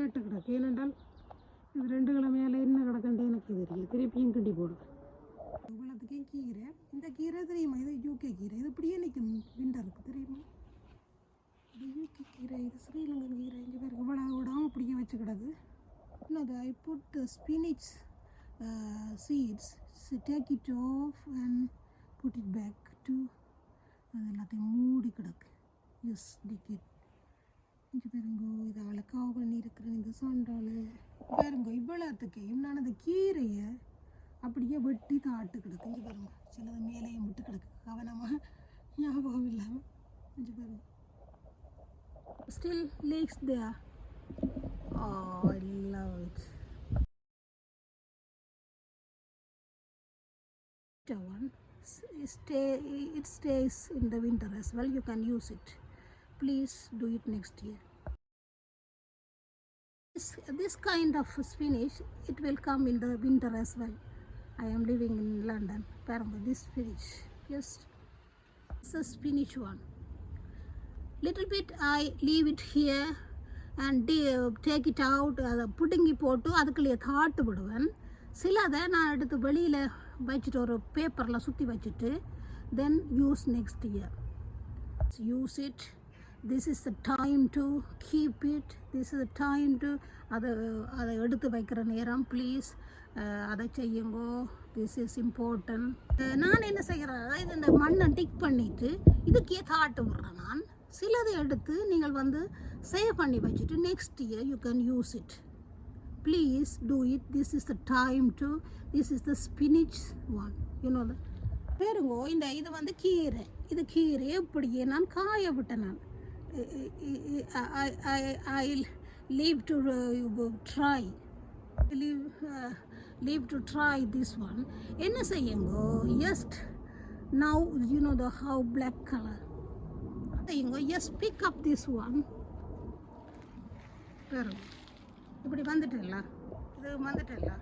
கேட்டு கிடக்கு. ஏனென்றால் இது 2 கிழமையால் என்ன கிடக்குன்ட்டு எனக்கு தெரியும். திருப்பியும் கிண்டி போடுவேன். இவ்வளோத்துக்கும் கீரை. இந்த கீரை தெரியுமா? இது யூகே கீரை. இது இப்படியே நிற்கும் விண்டருக்கு தெரியுமா? இது யூகே கீரை, இது ஸ்ரீலங்கன் கீரை. இங்கே பேருக்கு இவ்வளோ விடாமல் இப்படியே வச்சு கிடக்கு. இன்னொரு I put spinach seeds, so take it off and put it back to அது எல்லாத்தையும் மூடி கிடக்கு. எஸ் டிக்கெட் இங்கே பாருங்க. இதை அழகாக பண்ணி இருக்கிறேன். இந்த சாண்டால் பாருங்க. இவ்வளோத்துக்கையும் நான் அந்த கீரையை அப்படியே வெட்டி தாட்டு கிடக்கு. இங்கே பாருங்க. சிலது மேலேயும் விட்டு கிடக்கு. கவனமாக ஞாபகம் இல்லாமல் இங்கே பாருங்க. Still leaks there. Oh, I love it. One it stays in the winter as well. You can use it. Please do it next year. This kind of spinach, it will come in the winter as well. I am living in London. Paranga, this spinach, yes, it's a spinach one. Little bit I leave it here and take it out. புடுங்கி போட்டு அதுக்குள்ளே thought விடுவேன். சிலதை நான் எடுத்து வெளியில் வச்சுட்டு ஒரு பேப்பரில் சுற்றி வச்சுட்டு then use next year. Use it. This is the time to keep it. This is the time to அதை எடுத்து வைக்கிற நேரம். ப்ளீஸ் அதை செய்யுங்கோ. This is important. நான் என்ன செய்கிறேன், இது இந்த மண்ணை டிக் பண்ணிவிட்டு இதுக்கே தாட்டு விடுறேன். நான் சிலதை எடுத்து நீங்கள் வந்து சேவ் பண்ணி வச்சுட்டு next year you can use it. Please do it. This is the time to. This is the spinach one. You know the பேருங்கோ. இந்த இது வந்து கீரை. இது கீரை இப்படியே நான் காய விட்டேன். நான் I leave to try. Leave to try this one. என்ன செய்யுங்கோ, just now you know the how black color. செய்யுங்கோ, just pick up this one. பாருங்க இப்படி வந்துட்டேல்ல, இது வந்துட்டேல்ல.